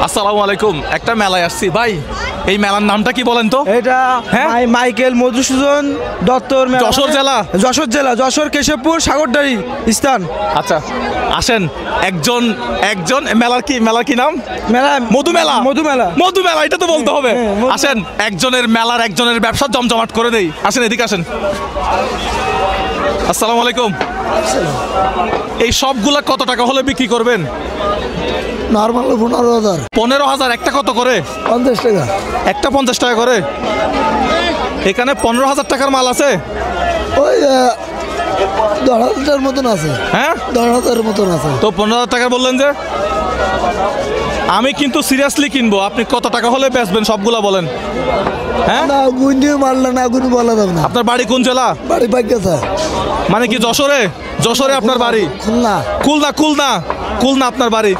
আসসালামু আলাইকুম। একটা মেলায় আসছি ভাই, এই মেলার নামটা কি বলেন তো? এটা মাইকেল মধুসূদন দত্তর মেলা। যশোর জেলা? যশোর জেলা, যশোর কেশবপুর সাগরদাড়ি স্থান। আচ্ছা আসেন, একজন মেলার কি নাম? মেলা মধুমেলা। মধুমেলা এটা তো বলতে হবে। আসেন, একজনের ব্যবসা জমজমাট করে দেই। আসেন, এদিকে আসেন। আসসালামু আলাইকুম। এই সবগুলা কত টাকা হলে বিক্রি করবেন? নর্মাল 15,000। 15,000। একটা কত করে? 50 টাকা। একটা 50 টাকা করে। এখানে 15,000 টাকার মাল আছে? ওই 10,000 মতন আছে। হ্যাঁ, 10,000 মতন আছে। তো 15,000 টাকা বললেন যে? আমি কিন্তু সিরিয়াসলি কিনবো। আপনি কত টাকা হলে বেচবেন সবগুলা বলেন। হ্যাঁ, না গুণ দিয়ে মারলে না, গুণ বলা যাবে না। আপনার বাড়ি কোন জেলা? বাড়ি পাইকাছে। মানে কি যশোরে? যশোরে আপনার বাড়ি? খুলনা। খুলনা আপনার বাড়ি।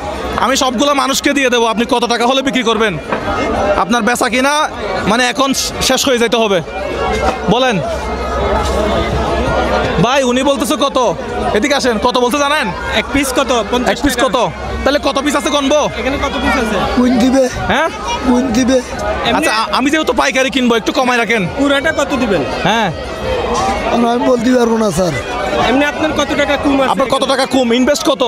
আমি সবগুলো মানুষকে দিয়ে দেবো। আপনি কত টাকা হলে বিক্রি করবেন? আপনার বেচা কিনা মানে এখন শেষ হয়ে যেতে হবে, বলেন ভাই। উনি বলতেছে কত? এদিকে আসেন। কত বলতে জানেন? এক পিস কত? এক পিস কত? তাহলে কত পিস আছে গণবো? এখানে কত পিস আছে? গুণ দিবে। হ্যাঁ, গুণ দিবে। আচ্ছা আমি যেহেতু পাইকারি কিনবো, একটু কমাই রাখেন। পুরাটা কত দিবেন? হ্যাঁ, আমি বলতে পারবো না স্যার। এমনি আপনার কত টাকা কম আছে? আপনার কত টাকা কম? ইনভেস্ট কত?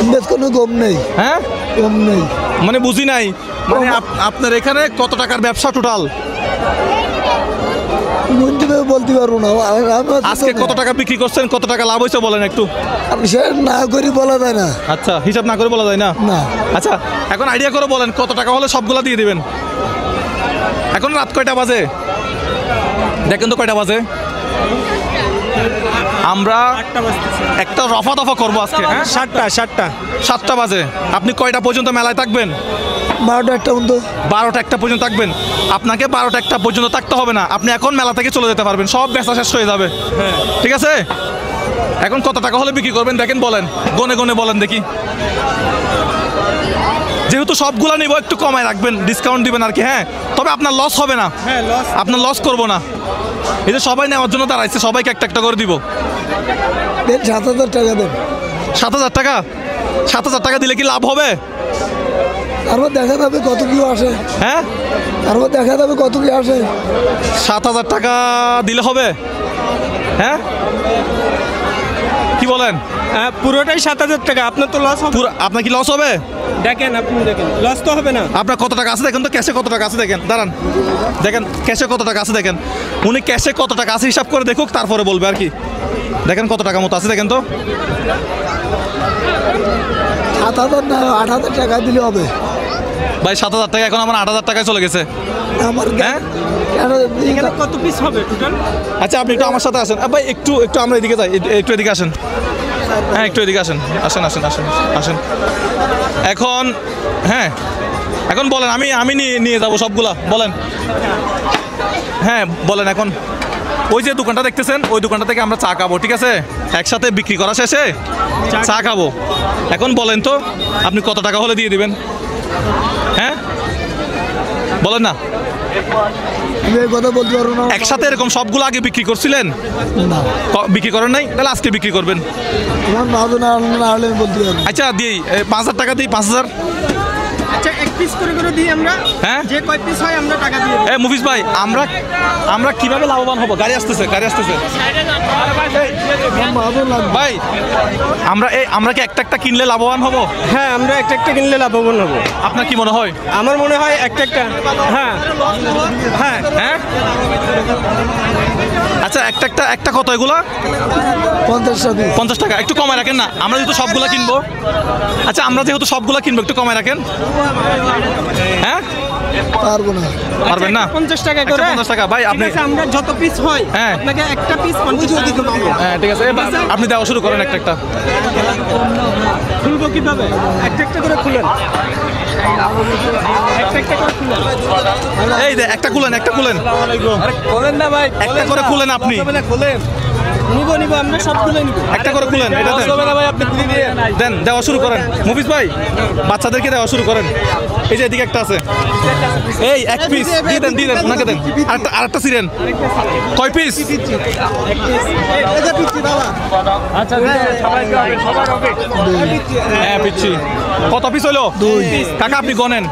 ইনভেস্ট কোনো কম নেই। হ্যাঁ, কম নেই মানে বুঝি নাই। মানে আপনার এখানে কত টাকার ব্যবসা টোটাল? গুণ দিবে বলতে পারবো না। আজকে কত টাকা বিক্রি করছেন? কত টাকা লাভ হয়েছে বলেন একটু। আমি সে না করি বলা যায় না। আচ্ছা, হিসাব না করে বলা যায় না? না। আচ্ছা, এখন আইডিয়া করে বলেন কত টাকা হলে সবগুলা দিয়ে দিবেন। এখন রাত কয়টা বাজে? দেখেন তো কয়টা বাজে। আমরা একটা রফা দফা করবো আজকে। হ্যাঁ, 7টা বাজে। আপনি কয়টা পর্যন্ত মেলায় থাকবেন? 12টা 1টা পর্যন্ত। 12টা 1টা পর্যন্ত থাকবেন? আপনাকে 12টা 1টা পর্যন্ত থাকতে হবে না। আপনি এখন মেলা থেকে চলে যেতে পারবেন, সব বেচা শেষ হয়ে যাবে। ঠিক আছে, এখন কত টাকা হলে বিক্রি করবেন দেখেন, বলেন। গনে গনে বলেন দেখি। যেহেতু সবগুলা নিব, একটু কমায় রাখবেন, ডিসকাউন্ট দিবেন আর কি। হ্যাঁ, তবে আপনার লস হবে না। হ্যাঁ, আপনার লস করবো না। এই যে সবাই নেওয়ার জন্য দাঁড়াইছে, সবাইকে একটা একটা করে দিব। 7,000 টাকা দেন। 7,000 টাকা? 7,000 টাকা দিলে কি লাভ হবে? তারপর দেখা যাবে কত কি আসে। হ্যাঁ, তারপর দেখা যাবে কত কি আসে। 7,000 টাকা দিলে হবে? হ্যাঁ, কি বলেন? পুরোটাই 7,000 টাকা। আপনার তো লস হবে। আপনার কি লস হবে? দেখেন, আপনি দেখেন, লস তো হবে না। আপনার কত টাকা আছে দেখেন তো, ক্যাশে কত টাকা আছে দেখেন। দাঁড়ান, দেখেন ক্যাশে কত টাকা আছে দেখেন। উনি ক্যাশে কত টাকা আছে হিসাব করে দেখুক, তারপরে বলবে আর কি। দেখেন কত টাকা মতো আছে দেখেন তো। 7,000 না 8,000 টাকা দিলে হবে। ভাই 7,000 টাকা, এখন আমার 8,000 টাকায় চলে গেছে। আমার হ্যাঁ, এখানে কত পিস হবে টোটাল? আচ্ছা আপনি একটু আমার সাথে আসেন ভাই, একটু আমরা এদিকে যাই, একটু এদিকে আসেন। হ্যাঁ, একটু এদিকে আসেন। আসেন। এখন হ্যাঁ, এখন বলেন। আমি নিয়ে যাবো সবগুলা, বলেন। হ্যাঁ বলেন। এখন ওই যে দোকানটা দেখতেছেন, ওই দোকানটা থেকে আমরা চা খাবো, ঠিক আছে? একসাথে বিক্রি করা শেষে চা খাবো। এখন বলেন তো, আপনি কত টাকা হলে দিয়ে দিবেন? হ্যাঁ, বলেন না। কথা বলতে পারবো না। একসাথে এরকম সবগুলো আগে বিক্রি করছিলেন? বিক্রি করেন নাই? তাহলে আজকে বিক্রি করবেন। আমার ভালো না হলে বলতে পারবো। আচ্ছা দিই 5,000 টাকা দিই, 5,000। আচ্ছা, এক পিস করে দিই আমরা। হ্যাঁ, যে কয় পিস হয় আমরা টাকা দিয়ে দিই। মুফিস ভাই, আমরা কিভাবে লাভবান হব? গাড়ি আসতেছে। ভাই আমরা কি একটা কিনলে লাভবান হব? হ্যাঁ, আমরা একটা কিনলে লাভবান হব। আপনার কি মনে হয়? আমার মনে হয় একটা। হ্যাঁ। আচ্ছা, একটা কত এগুলা? 50 টাকা। একটু কমায় রাখেন না, আমরা যেহেতু সবগুলা কিনবো। আচ্ছা, আমরা যেহেতু সবগুলা কিনবো, একটু কমায় রাখেন। হ্যাঁ, পারবো না। পারবেন না? 50 টাকা করে। 50 টাকা ভাই। আপনি আমরা যত পিস হয় আপনাকে একটা পিস 50 টাকা দিতে হবে। হ্যাঁ, ঠিক আছে। আপনি দেওয়া শুরু করেন একটা। খুলবো কিভাবে? একটা করে খুলেন। এই যে একটা খুলেন। খোলেন না ভাই, একটা করে খুলেন আপনি। নিব আমরা সবগুলো নিব। একটা করে খুলেন, এটা দেন। ভাই আপনি খুলে দিয়ে দেন, দেওয়া শুরু করেন। মুফিজ ভাই বাচ্চাদেরকে দেওয়া শুরু করেন। এই যে এদিকে একটা আছে, এই এক পিস দিয়ে দেন, ওনাকে দেন। আরেকটা সিরেন কয় পিস? এটা পিচ্ছি বাবা। আচ্ছা সবাইকে হবে, সবার হবে। হ্যাঁ পিচ্ছি। কত পিস হলো? 2 কাকা আপনি গনেন।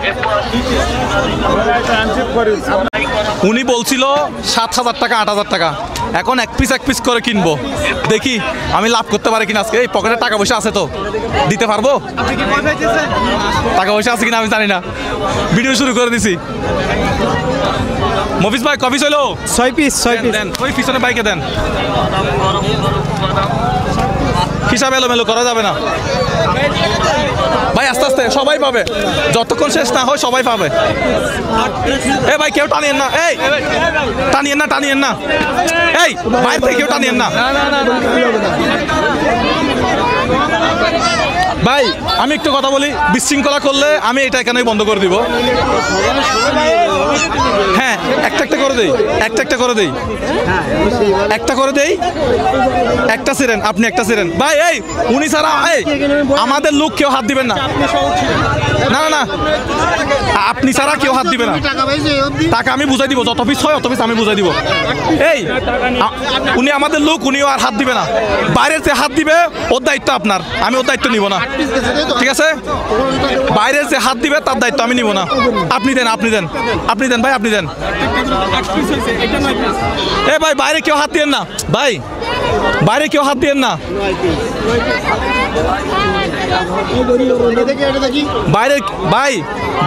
উনি বলছিল 7,000 টাকা 8,000 টাকা, এখন এক পিস করে কিনবো। দেখি আমি লাভ করতে পারি কিনা আজকে। এই পকেটে টাকা পয়সা আছে তো, দিতে পারবো? টাকা পয়সা আছে কিনা আমি জানি না, ভিডিও শুরু করে দিছি। মফিজ ভাই কপিস হলো? 6 পিস দেন, ওই পিছনে বাইকে দেন। হিসাব এলোমেলো করা যাবে না ভাই, আস্তে আস্তে সবাই পাবে, যতক্ষণ শেষ না হয় সবাই পাবে। এ ভাই কেউ টানিয়েন না, এই টানিয়েন না, এই বাইরে থেকে কেউ টানিয়েন না। ভাই আমি একটু কথা বলি, বিশৃঙ্খলা করলে আমি এটা এখানেই বন্ধ করে দিব। হ্যাঁ একটা করে দেই, একটা সিরেন, আপনি একটা সিরেন ভাই। এই উনি ছাড়া এই আমাদের লোক কেউ হাত দিবেন না, না আপনি ছাড়া কেউ হাত দিবে না। টাকা আমি বুঝাই দিব, যত পিস হয় অত পিস আমি বুঝাই দিব। এই উনি আমাদের লোক, উনিও আর হাত দিবে না। বাইরের যে হাত দিবে ওর দায়িত্ব আপনার, আমি ওর দায়িত্ব নিব না, ঠিক আছে? বাইরের যে হাত দিবে তার দায়িত্ব আমি নিব না। আপনি দেন ভাই, আপনি দেন। এ ভাই বাইরে কেউ হাত দিয়েন না, বাইরে কেউ হাত দিয়েন না।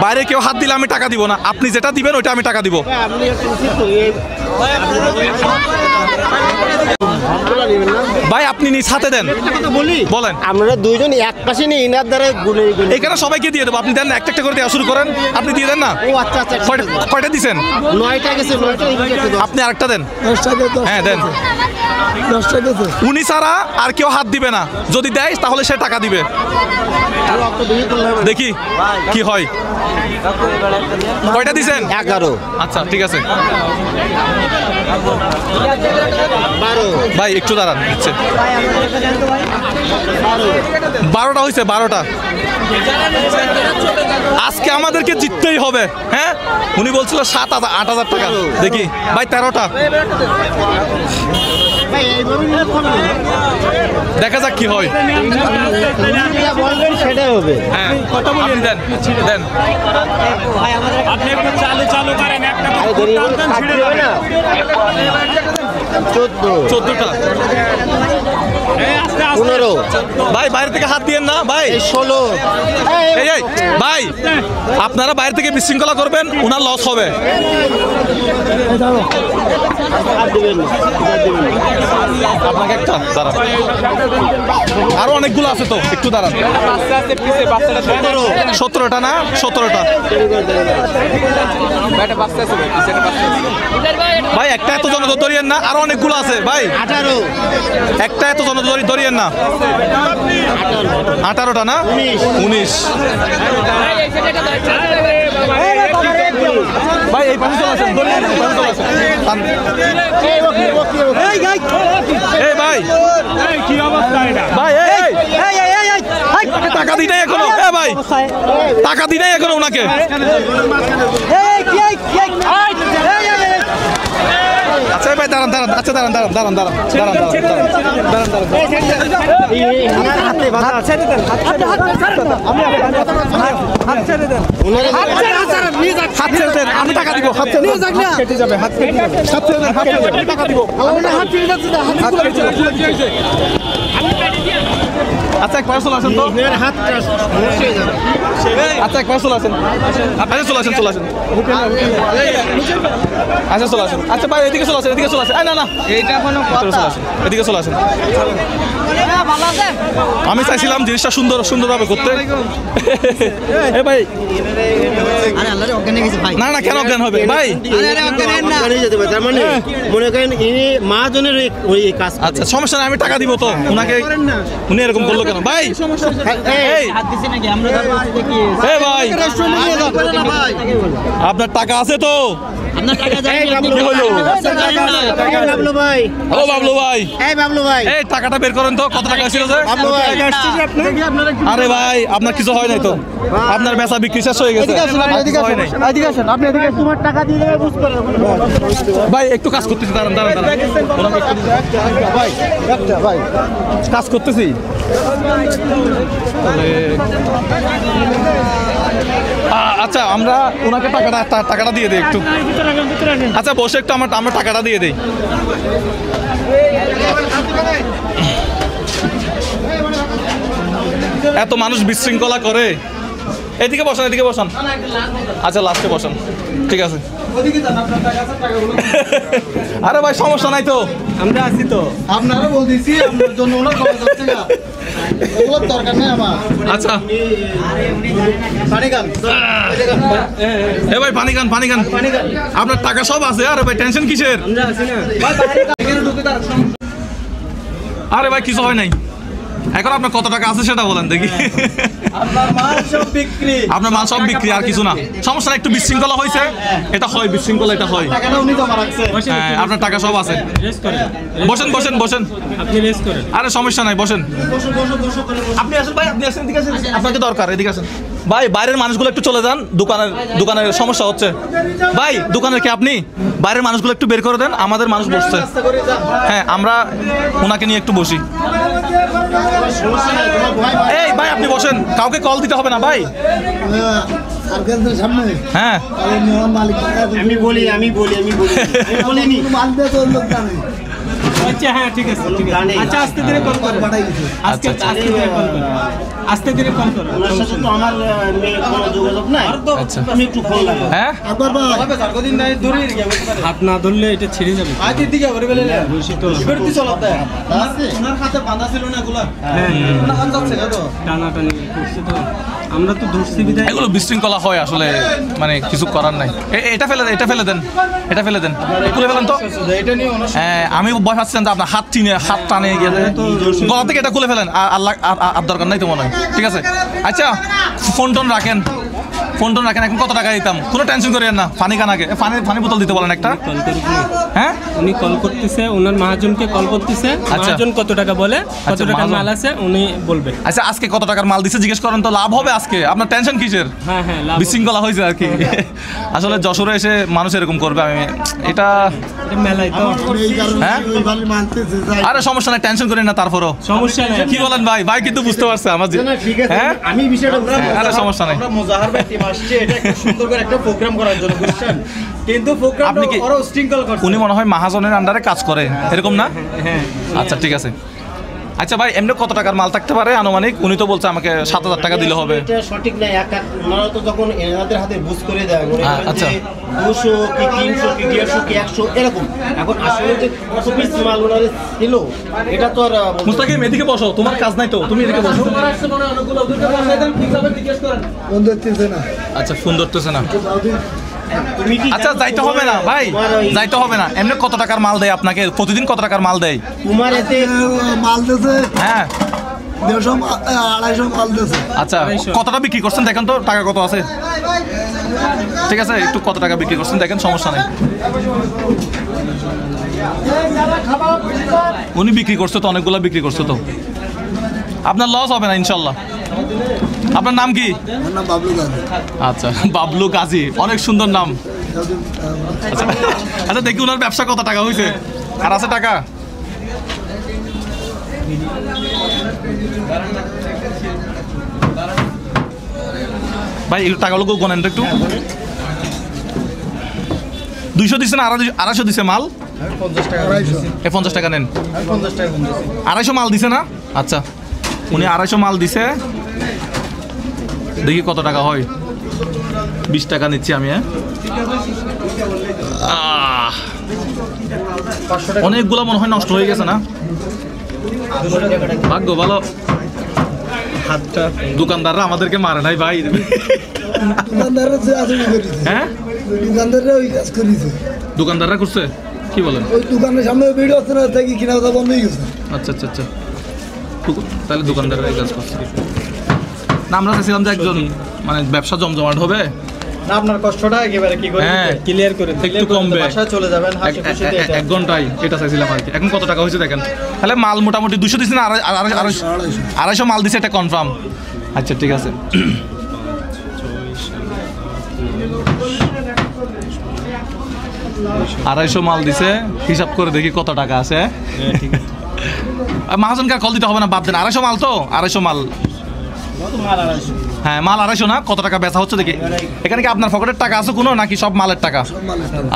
বাইরে কেউ হাত দিলে আমি টাকা দিব না। আপনি যেটা দিবেন ওইটা আমি টাকা দিব। ভাই আপনি নিজ হাতে দেন, বলেন। আমরা দুইজন এক পাশে নিয়ে ইনার দ্বারা গুনে এখানে সবাইকে দিয়ে দেবো, আপনি দেন না, একটা করে দেওয়া শুরু করেন। আপনি দিয়ে দেন না। কয়টা দিচ্ছেন? 9টা গেছে, 9টা আপনি আরেকটা দেন। হ্যাঁ দেন। উনি ছাড়া আর কেউ হাত দিবে না, যদি দেয় তাহলে সে টাকা দিবে। দেখি কি হয়। কয়টা দিছেন? 11। আচ্ছা ঠিক আছে 12। ভাই একটু দাঁড়ান, দিচ্ছে 12টা হয়েছে, 12টা। আজকে আমাদেরকে জিততেই হবে। হ্যাঁ উনি বলছিল 7,000-8,000 টাকা। দেখি ভাই 13টা, দেখা যাক কি হয়। সেটাই হবে। হ্যাঁ আপনি দেন। আপনি একটু চালু করেন, একটা 14টা। 15। ভাই বাইরে থেকে হাত দিয়েন না ভাই। 16। এই ভাই আপনারা বাইরে থেকে বিশৃঙ্খলা করবেন, ওনার লস হবে। আপনাকে একটা দাঁড়ান, আরো অনেকগুলো আছে তো, একটু দাঁড়ান। 17টা না? 17টা ভাই। একটা এত জন ধরিয়েন না, আরো অনেকগুলো আছে ভাই। 18। একটা এত জন ধরিয়েন না। 18টা না? 19। ভাই এই পাশে চলে আসেন, ধরিয়েন, এই পাশে চলে আসেন। এই ভাই কি অবস্থা এটা? ভাই টাকা দিই নাই এখনো। ভাই টাকা দিই নাই এখনো ওনাকে। আচ্ছা ভাই দাঁড়ান। আচ্ছা দাঁড়ান। আমি টাকা দিব। টাকা দিব। আচ্ছা এক পার্সেল আসেন তো। আচ্ছা এক পার্সেল আসেন। আচ্ছা চলে আসেন। আচ্ছা চলে আসেন। আচ্ছা ভাই এদিকে চলে আসেন। না এইটা কোনো কথা। এদিকে চলে আসেন। আমি চাইছিলাম জিনিসটা সুন্দরভাবে করতে। এ ভাই না কেন অজ্ঞান হবে ভাই? তার মানে মনে করেন ইনি মহাজনের ওই কাজ। আচ্ছা সমস্যা নাই, আমি টাকা দিব তো উনাকে। উনি এরকম করলো কেন ভাই? ভাই আপনার টাকা আছে তো? আপনার টাকা দেন কি হলো? বাবলু ভাই ও বাবলু ভাই, এই বাবলু ভাই এই টাকাটা বের করেন তো, কত টাকা ছিল যে? বাবলু ভাই আরে ভাই আপনার কিছু হয় নাই তো, আপনার বেচা বিক্রি শেষ হয়ে গেছে। আর কিছু হয় নাই। তোমার টাকা দিয়ে বুঝ করে ভাই একটু কাজ করতেছি, দাঁড়ান দাঁড়ান দাঁড়ান। ভাই কাজ করতেছি। আচ্ছা আমরা ওনাকে টাকাটা দিয়ে দিই একটু। আচ্ছা বসে একটু আমরা টাকাটা দিয়ে দিই। এত মানুষ বিশৃঙ্খলা করে। এদিকে বসান, এদিকে বসান। আচ্ছা লাস্টে বসান, ঠিক আছে। আরে ভাই সমস্যা নাই তো, আমরা আছি তো, আপনারা বলতেছি আপনার জন্য ওনার করা যাচ্ছে না, ওর দরকার নেই আমার। আচ্ছা পানি গান এ ভাই পানি গান, পানি গান। আপনার টাকা সব আছে। আরে ভাই টেনশন কিসের? আমরা আছি না আরে ভাই কিছু হয় নাই। এখন আপনার কত টাকা আছে সেটা বলেন দেখি। আপনার মাল সব বিক্রি, আপনার মাল সব বিক্রি, আর কিছু না। সমস্যা না, একটু বিশৃঙ্খলা হয়েছে, এটা হয়, বিশৃঙ্খলা এটা হয়। টাকাটা উনি জমা রাখছে। হ্যাঁ আপনার টাকা সব আছে। বসেন বসেন বসেন, আপনি রেস্ট করেন। আরে সমস্যা নাই, বসেন। আপনি আসেন ভাই, আপনি আসেন, এদিকে আসেন। আপনাকে দরকার, এদিকে আসেন ভাই। বাইরের মানুষগুলো একটু চলে যান, দোকানের সমস্যা হচ্ছে। ভাই দোকানের কি আপনি? বাইরের মানুষগুলো একটু বের করে দেন, আমাদের মানুষ বসছে। হ্যাঁ আমরা ওনাকে নিয়ে একটু বসি। এই ভাই আপনি বসেন, কাউকে কল দিতে হবে না ভাই। হ্যাঁ আমি বলি বলিনি আচ্ছা হ্যাঁ ঠিক আছে, ঠিক আছে। আচ্ছা আস্তে ধীরে কল করো, আজকে আচ্ছা, আস্তে ধীরে কল করো, আস্তে ধীরে কল করো। ওনার সাথে তো আমার কোনো যোগাযোগ নাই, আচ্ছা আমি একটু ফোন লাগাবো। হ্যাঁ হাত না ধরলে এটা ছিঁড়ে যাবে। টানাটানি করছে তো, আমরা তো ধরছি বিদায়। এগুলো বিশৃঙ্খলা হয় আসলে, মানে কিছু করার নাই। এটা ফেলে দেন, এটা ফেলে দেন, এটা ফেলে দেন, তুলে ফেলেন তো। হ্যাঁ আমি ভয় পাচ্ছিলাম যে আপনার হাত টানে গিয়ে গলা থেকে এটা খুলে ফেলেন। আল্লাহ আর দরকার নাই তো মনে হয়, ঠিক আছে। আচ্ছা ফোন টোন রাখেন, ফোন টোন রাখেন। এখন কত টাকা দিতাম, কোনো টেনশন করেন না। পানি খান আগে, পানি বোতল দিতে বলেন একটা। কল করুক না। হ্যাঁ উনি কল করতেছে, ওনার মহাজনকে কল করতেছে। আচ্ছা। মহাজন কত টাকা বলে, কত আচ্ছা, টাকার মহাজন। মাল আছে উনি বলবে। আচ্ছা আজকে কত টাকার মাল দিছে জিজ্ঞেস করেন তো, লাভ হবে আজকে। আপনার টেনশন কিসের? হ্যাঁ হ্যাঁ লাভ হবে। বিশৃঙ্খলা হয়েছে আর কি। আসলে যশোরে এসে মানুষ এরকম করবে, আমি এটা এটা মেলায় তো হ্যাঁ। আরে সমস্যা নাই, টেনশন করেন না। তারপরও সমস্যা নেই। কি বলেন ভাই? ভাই কিন্তু বুঝতে পারছে আমার ঠিক আছে, হ্যাঁ আমি বিষয়টা আরে সমস্যা নাই। মোজাহার ভাই টিম আসছে এটা একটা সুন্দর করে একটা প্রোগ্রাম করার জন্য, বুঝছেন? কিন্তু আপনি প্রোগ্রামটা কি- ওরা শৃঙ্খল করছে। উনি মনে হয় মহাজনের আন্ডারে কাজ করে, এরকম না? হ্যাঁ আচ্ছা ঠিক আছে। আচ্ছা ভাই এমনি কত টাকার মাল থাকতে পারে আনুমানিক? উনি তো বলছে আমাকে 7,000 টাকা দিলে হবে। এটা সঠিক নাই। ওনারা তো যখন এনাদের হাতে বুঝ করে দেয়, মনে করেন আচ্ছা। যে 200 কি 300 কি 150 কি 100 এরকম। এখন আসলে যে কত পিস মাল ওনারে ছিল এটা তো আর মুস্তাকিম এদিকে বসো, তোমার কাজ নাই তো, তুমি এদিকে বসো। আচ্ছা ফোন ধরতেছে না। তুমি কি আচ্ছা যাইতে হবে না ভাই, যাইতে হবে না। এমনি কত টাকার মাল দেয় আপনাকে প্রতিদিন? কত টাকার মাল দেয়? তোমার এতে মাল দিয়েছে হ্যাঁ 150 মাল দিয়েছে। আচ্ছা কতটা বিক্রি করছেন দেখেন তো, টাকা কত আছে? ঠিক আছে একটু কত টাকা বিক্রি করছেন দেখেন, সমস্যা নেই। উনি বিক্রি করছে তো, অনেকগুলো বিক্রি করছে তো, আপনার লস হবে না ইনশাল্লাহ। আপনার নাম কি? আমার নাম বাবলু গাজী। আচ্ছা বাবলু গাজী, অনেক সুন্দর নাম। আচ্ছা আচ্ছা দেখি ওনার ব্যবসা কত টাকা হয়েছে, আর আছে টাকা? ভাই এই টাকাগুলো গোনেন তো একটু। 200 দিচ্ছে না 250 দিছে মাল? 50 টাকা নেন। 250 মাল দিছে না? আচ্ছা উনি 250 মাল দিছে, দেখি কত টাকা হয়। 20 টাকা নিচ্ছি আমি। হ্যাঁ অনেকগুলো মনে হয় নষ্ট হয়ে গেছে না? ভাগ্য ভালো হাতটা, দোকানদাররা আমাদেরকে মারে নাই ভাই। দোকানদাররা যে আছে ওই করেছে। হ্যাঁ দোকানদাররা ওই কাজ করেছে। দোকানদাররা করছে, কি বলেন? ওই দোকানের সামনে ভিড় হচ্ছে না, তাই কিনা কথা বন্ধ হয়ে গেছে। আচ্ছা আচ্ছা আচ্ছা তাহলে দোকানদাররা এই কাজ করছে না। আমরা চাইছিলাম যে একজন মানে ব্যবসা জমজমাট হবে, না আপনার কষ্টটা একেবারে কি করে হ্যাঁ। ক্লিয়ার করে দিলে একটু কমবে। বাসায় চলে যাবেন হাসি খুশিতে এটা। 1 ঘন্টায় এটা চাইছিলাম আর কি। এখন কত টাকা হয়েছে দেখেন, তাহলে মাল মোটামুটি 200 দিচ্ছে না, 250 মাল দিছে, এটা কনফার্ম। আচ্ছা ঠিক আছে। 250 মাল দিছে, হিসাব করে দেখি কত টাকা আছে। মহাজনকে কল দিতে হবে না, বাদ দেন। 250 মাল তো, 250 মাল, হ্যাঁ মাল 250 না, কত টাকা বেচা হচ্ছে দেখি। এখানে কি আপনার পকেটের টাকা আছে কোনো, নাকি সব মালের টাকা?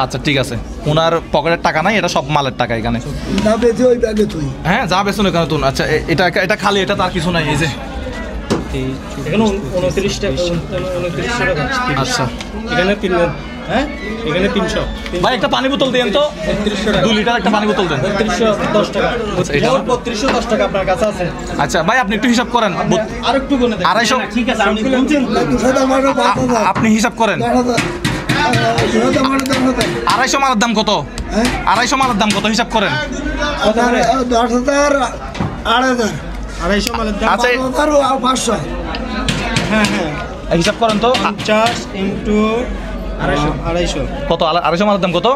আচ্ছা ঠিক আছে, ওনার পকেটের টাকা নাই, এটা সব মালের টাকা এখানে। না বেঁচে ওই ব্যাগে তুই হ্যাঁ যা বেচুন এখানে তুন। আচ্ছা এটা খালি, এটা তার কিছু নাই, এই যে। এখানে 29 টাকা 29 টাকা। আচ্ছা এখানে 3, হ্যাঁ এখানে 300। ভাই একটা পানি বোতল দেন তো, 2 লিটার একটা পানি বোতল দেন। 3210 টাকা। এটা? 3210 টাকা আপনার কাছে আছে। আচ্ছা ভাই আপনি একটু হিসাব করেন। আর একটু গুনে দেন। 250 ঠিক আছে আপনি গুনছেন। 200 মালের 5,000 আপনি হিসাব করেন। 10,000 200 মালের 10,000 250 মালের দাম কত? হ্যাঁ 250 মালের দাম কত হিসাব করেন। 10,000 8,000 250 মালের দাম আচ্ছা 500 হ্যাঁ হ্যাঁ হিসাব করেন তো 50 ইনটু 250 কত। 250 মালের দাম কত?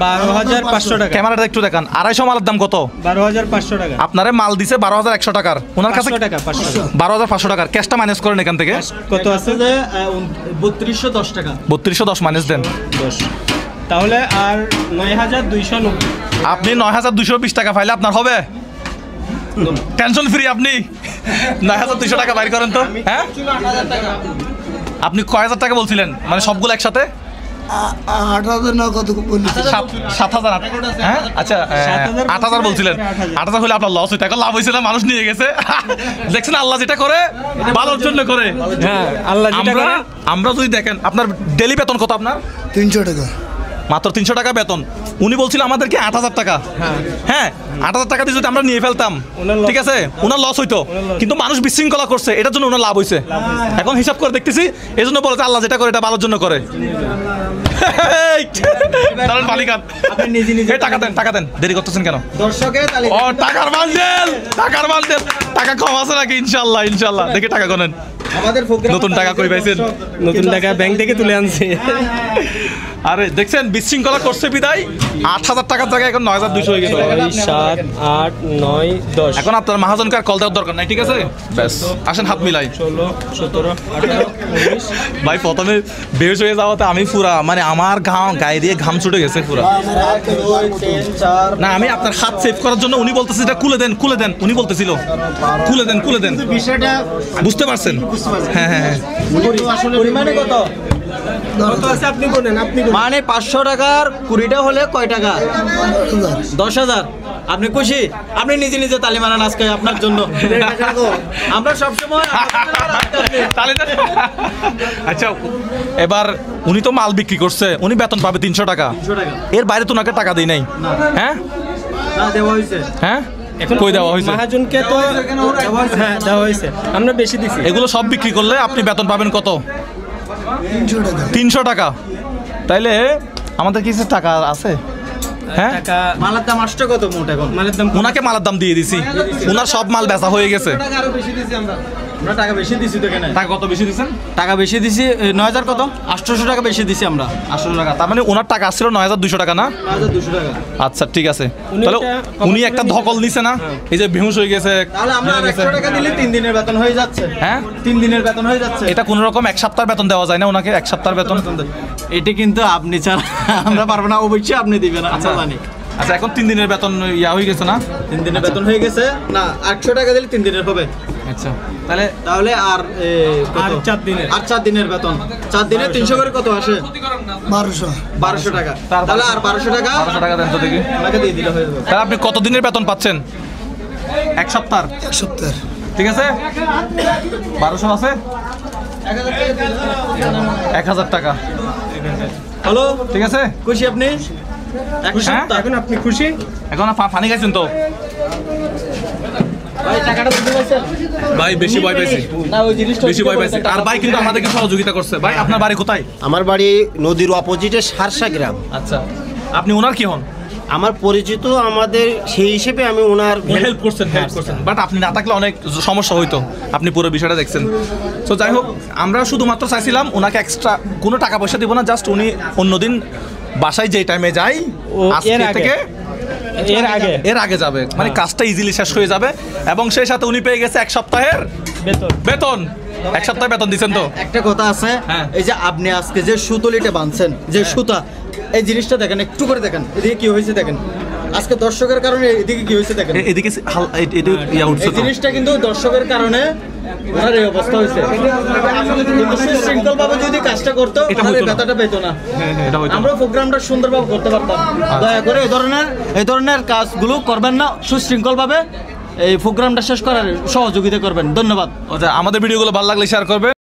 12,500 টাকা। ক্যামেরাটা একটু দেখান। 250 মালের দাম কত? 12,500 টাকা। আপনারে মাল দিছে 12,100 টাকার, ওনার কাছে 500 টাকা 500 12,500 টাকার। ক্যাশটা মাইনাস করেন এখান থেকে। কত আছে যে 3210 টাকা 3210 মাইনাস দেন। 10 তাহলে আর 9,290। আপনি 9,220 টাকা পাইলে আপনার হবে, টেনশন ফ্রি। আপনি 9,200 টাকা বাইর করেন তো। হ্যাঁ আপনি কয় হাজার টাকা বলছিলেন, মানে সবগুলো একসাথে? 8,000 না কত বললি 7,000। হ্যাঁ আচ্ছা 8,000 বলছিলেন। 8,000 হলে আপনার লস হইতে, এখন লাভ হয়েছে না, মানুষ নিয়ে গেছে। দেখছেন আল্লাহ যেটা করে ভালোর জন্য করে। হ্যাঁ আল্লাহ যেটা করে। আমরা যদি দেখেন আপনার ডেলি বেতন কত? আপনার 300 টাকা মাত্র 300 টাকা বেতন। উনি বলছিল আমাদেরকে 8,000 টাকা। হ্যাঁ 8,000 টাকা দিয়ে যদি আমরা নিয়ে ফেলতাম, ঠিক আছে, ওনার লস হইতো, কিন্তু মানুষ বিশৃঙ্খলা করছে, এটার জন্য ওনার লাভ হয়েছে। এখন হিসাব করে দেখতেছি, এই জন্য বলেছে আল্লাহ যেটা করে এটা ভালোর জন্য করে। দারুণ মালিকান। আপনি নিজে নিজে টাকা দেন, টাকা দেন, দেরি করতেছেন কেন? দর্শকের তালিকা ও টাকার বান্ডেল, টাকার বান্ডেল। টাকা কম আছে নাকি? ইনশাআল্লাহ ইনশাআল্লাহ। দেখি টাকা গনেন। আমাদের প্রোগ্রাম নতুন টাকা কই পাইছেন? নতুন টাকা ব্যাংক থেকে তুলে আনছে। আরে দেখছেন বিশৃঙ্খলা করছে বিদায় 8,000 টাকার জায়গায় এখন 9,200 হয়ে গেছে। 7, 8, 9, 10, এখন আপনার মহাজনকে আর কল দেওয়ার দরকার নাই, ঠিক আছে? ব্যাস আসেন হাত মিলাই। 16, 17, 18, 19। ভাই প্রথমে বেশ হয়ে যাওয়াতে আমি পুরা, মানে আমার গায়ে দিয়ে ঘাম ছুটে গেছে পুরা। 1, 2, 3, 4। না আমি আপনার হাত সেভ করার জন্য উনি বলতেছে এটা খুলে দেন, খুলে দেন। উনি বলতেছিল খুলে দেন, খুলে দেন। বিষয়টা বুঝতে পারছেন? হ্যাঁ হ্যাঁ হ্যাঁ। পরিমাণে কত? কত আছে আপনি বলেন, আপনি বলেন। মানে 500 টাকার 20টা হলে কয় টাকা? 10,000। আপনি খুশি? আপনি নিজে নিজে তালি মারান আজকে আপনার জন্য। আমরা সবসময় তাহলে আচ্ছা এবার উনি তো মাল বিক্রি করছে, উনি বেতন পাবে 300 টাকা। এর বাইরে তো ওনাকে টাকা দেই নাই। হ্যাঁ না দেওয়া হয়েছে। হ্যাঁ কই দেওয়া হয়েছে? মহাজনকে তো হ্যাঁ দেওয়া হয়েছে, আমরা বেশি দিছি। এগুলো সব বিক্রি করলে আপনি বেতন পাবেন কত? 300 টাকা। তাইলে আমাদের কিছু টাকা আছে। হ্যাঁ টাকা মালের দাম আসছে কত মোট? এখন মালের দাম ওনাকে মালের দাম দিয়ে দিছি, ওনার সব মাল বেচা হয়ে গেছে। আরো বেশি দিছি আমরা টাকা বেশি দিছি তো কেন? টাকা কত বেশি দিচ্ছেন? টাকা বেশি দিছি 9,000 কত? 800 টাকা বেশি দিছি আমরা। 800 টাকা। তার মানে ওনার টাকা আসছিল 9,200 টাকা না? 9,200 টাকা। আচ্ছা ঠিক আছে। তাহলে উনি একটা ধকল নিছে না, এই যে বেহুশ হয়ে গেছে। তাহলে আমরা 100 টাকা দিলে 3 দিনের বেতন হয়ে যাচ্ছে। হ্যাঁ 3 দিনের বেতন হয়ে যাচ্ছে। এটা কোন রকম 1 সপ্তাহের বেতন দেওয়া যায় না ওনাকে? 1 সপ্তাহের বেতন এটা কিন্তু আপনি ছাড়া আমরা পারবো না, অবশ্যই আপনি দিবেন। আচ্ছা আমরা জানি। আচ্ছা এখন 3 দিনের বেতন ইয়া হয়ে গেছে না? 3 দিনের বেতন হয়ে গেছে না, 800 টাকা দিলে 3 দিনের হবে। আচ্ছা তাহলে তাহলে আর 4 দিনের, আর 4 দিনের বেতন, 4 দিনে 300 করে কত আসে? 1200 টাকা। তাহলে আর 1200 টাকা 1200 টাকা দেন তো দেখি। ওনাকে দিয়ে দিলে হয়ে যাবে। তাহলে আপনি কত দিনের বেতন পাচ্ছেন? 1 সপ্তাহ। 1 সপ্তাহ ঠিক আছে 1200 আছে 1,000 টাকা। হ্যালো ঠিক আছে খুশি আপনি? 1 সপ্তাহ। এখন আপনি খুশি? এখন পানি খাইছেন তো? ভাই টাকাটা দিতে পারছেন? ভাই বেশি ভয় পাইছি, না ওই জিনিসটা বেশি ভয় পাইছি। আর ভাই কিন্তু আমাদেরকে সহযোগিতা করছে। ভাই আপনার বাড়ি কোথায়? আমার বাড়ি নদীর অপোজিটে সারসা গ্রাম। আচ্ছা আপনি ওনার কি হন? আমার পরিচিত আমাদের সেই হিসেবে আমি ওনার হেল্প করছেন বাট আপনি না থাকলে অনেক সমস্যা হইতো। আপনি পুরো বিষয়টা দেখছেন। তো যাই হোক, আমরা শুধুমাত্র চাইছিলাম ওনাকে এক্সট্রা কোনো টাকা পয়সা দিব না, জাস্ট উনি অন্যদিন বাসায় যে টাইমে যাই আজকে থেকে এর আগে যাবে, মানে কাজটা ইজিলি শেষ হয়ে যাবে। এবং সেই সাথে উনি পেয়ে গেছে 1 সপ্তাহের বেতন। 1 সপ্তাহে বেতন দিচ্ছেন। তো একটা কথা আছে, এই যে আপনি আজকে যে সুতলিটা বাঁধছেন, যে সুতা, এই জিনিসটা দেখেন, একটু করে দেখেন এদিকে কি হয়েছে দেখেন। আজকে দর্শকের কারণে এদিকে কি হয়েছে দেখেন, এদিকে এই জিনিসটা কিন্তু দর্শকের কারণে ওনার এই অবস্থা হয়েছে। কিন্তু সুশৃঙ্খল ভাবে যদি কাজটা করতো তাহলে ব্যথাটা পেতো না, আমরা প্রোগ্রামটা সুন্দরভাবে করতে পারতাম। দয়া করে এই ধরনের কাজগুলো করবেন না, সুশৃঙ্খল ভাবে এই প্রোগ্রামটা শেষ করার সহযোগিতা করবেন। ধন্যবাদ। আমাদের ভিডিওগুলো ভালো লাগলে শেয়ার করবেন।